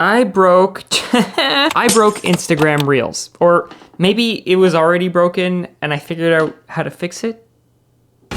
I broke Instagram Reels, or maybe it was already broken and I figured out how to fix it.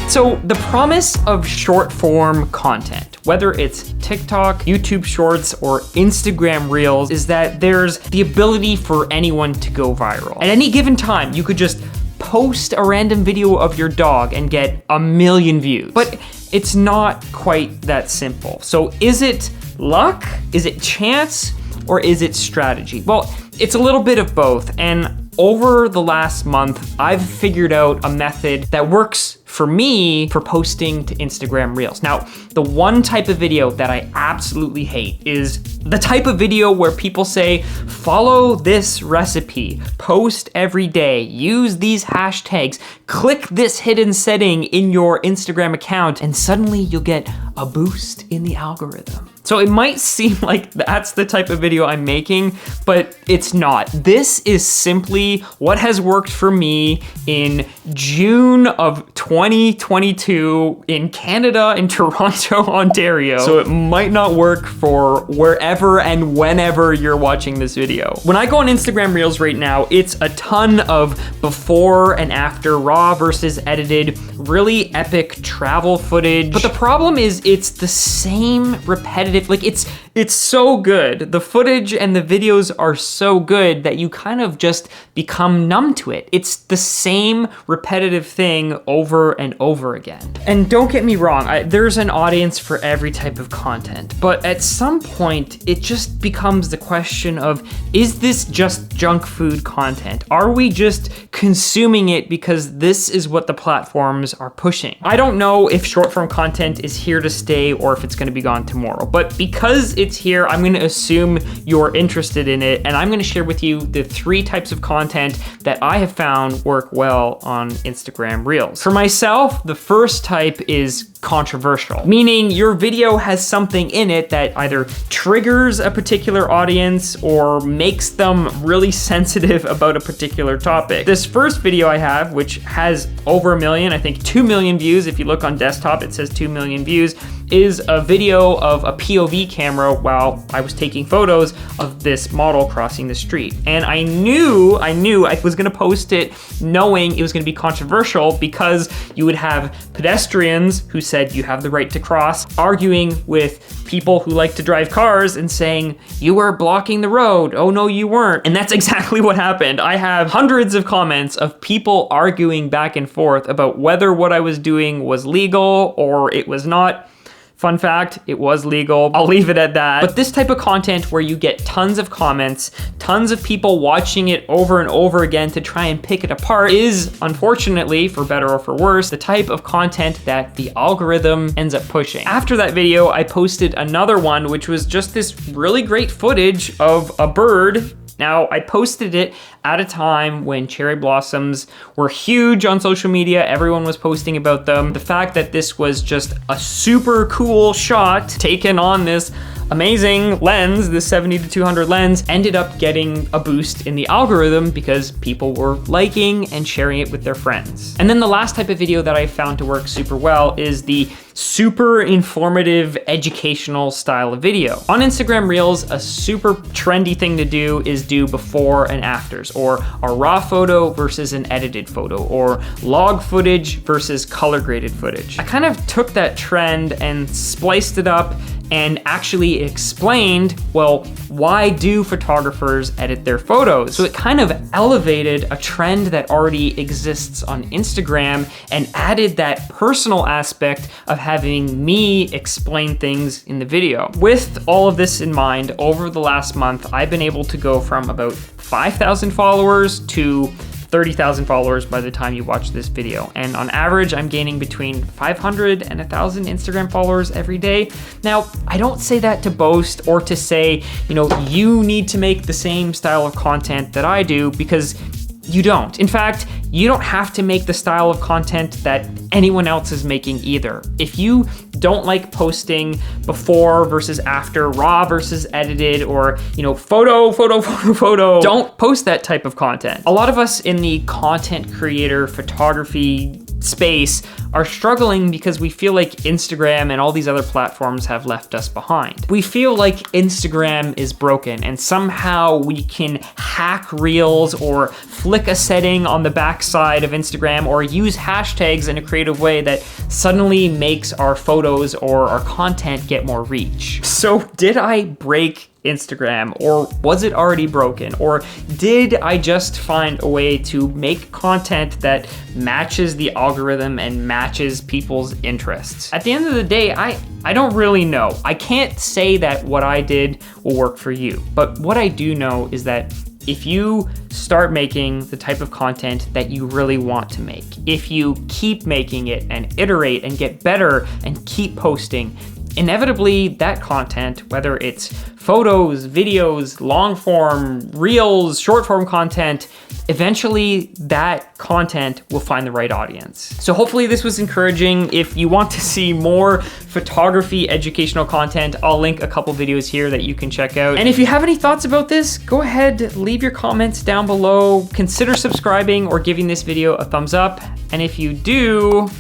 So the promise of short form content, whether it's TikTok, YouTube Shorts, or Instagram Reels, is that there's the ability for anyone to go viral. At any given time, you could just post a random video of your dog and get 1 million views. But it's not quite that simple. So is it luck? Is it chance? Or is it strategy? Well, it's a little bit of both. And over the last month, I've figured out a method that works for me for posting to Instagram Reels. Now, the one type of video that I absolutely hate is the type of video where people say, follow this recipe, post every day, use these hashtags, click this hidden setting in your Instagram account, and suddenly you'll get a boost in the algorithm. So it might seem like that's the type of video I'm making, but it's not. This is simply what has worked for me in June of 2022 in Canada, in Toronto, Ontario. So it might not work for wherever and whenever you're watching this video. When I go on Instagram Reels right now, it's a ton of before and after, raw versus edited, really epic travel footage. But the problem is it's the same repetitive, like it's so good. The footage and the videos are so good that you kind of just become numb to it. It's the same repetitive thing over and over again. And don't get me wrong, there's an audience for every type of content, but at some point it just becomes the question of, is this just junk food content? Are we just consuming it because this is what the platforms are pushing? I don't know if short form content is here to stay or if it's gonna be gone tomorrow, but because it's here, I'm gonna assume you're interested in it, and I'm gonna share with you the 3 types of content that I have found work well on Instagram Reels. For myself, the first type is controversial, meaning your video has something in it that either triggers a particular audience or makes them really sensitive about a particular topic. This first video I have, which has over 1 million, I think 2 million views. If you look on desktop, it says 2 million views, is a video of a POV camera while I was taking photos of this model crossing the street. And I knew I was gonna post it knowing it was gonna be controversial, because you would have pedestrians who said you have the right to cross arguing with people who like to drive cars and saying, you were blocking the road. Oh no, you weren't. And that's exactly what happened. I have hundreds of comments of people arguing back and forth about whether what I was doing was legal or it was not. Fun fact, it was legal. I'll leave it at that. But this type of content where you get tons of comments, tons of people watching it over and over again to try and pick it apart is, unfortunately, for better or for worse, the type of content that the algorithm ends up pushing. After that video, I posted another one, which was just this really great footage of a bird. Now, I posted it at a time when cherry blossoms were huge on social media. Everyone was posting about them. The fact that this was just a super cool shot taken on this amazing lens, this 70-200 lens, ended up getting a boost in the algorithm because people were liking and sharing it with their friends. And then the last type of video that I found to work super well is the super informative educational style of video. On Instagram Reels, a super trendy thing to do is do before and afters, or a raw photo versus an edited photo, or log footage versus color graded footage. I kind of took that trend and spliced it up and actually explained, well, why do photographers edit their photos? So it kind of elevated a trend that already exists on Instagram and added that personal aspect of having me explain things in the video. With all of this in mind, over the last month, I've been able to go from about 5,000 followers to 30,000 followers by the time you watch this video. And on average, I'm gaining between 500 and 1,000 Instagram followers every day. Now, I don't say that to boast or to say, you need to make the same style of content that I do, because you don't. In fact, you don't have to make the style of content that anyone else is making either. If you don't like posting before versus after, raw versus edited, or photo, don't post that type of content. A lot of us in the content creator photography space are struggling because we feel like Instagram and all these other platforms have left us behind. We feel like Instagram is broken and somehow we can hack Reels or flick a setting on the backside of Instagram or use hashtags in a creative way that suddenly makes our photos or our content get more reach. So did I break Instagram, or was it already broken? Or did I just find a way to make content that matches the algorithm and matches people's interests? At the end of the day, I don't really know. I can't say that what I did will work for you, but what I do know is that if you start making the type of content that you really want to make, if you keep making it and iterate and get better and keep posting, inevitably that content, whether it's photos, videos, long form, reels, short form content, eventually that content will find the right audience. So hopefully this was encouraging. If you want to see more photography educational content, I'll link a couple videos here that you can check out. And if you have any thoughts about this, go ahead, leave your comments down below. Consider subscribing or giving this video a thumbs up. And if you do,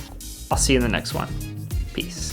I'll see you in the next one. Peace.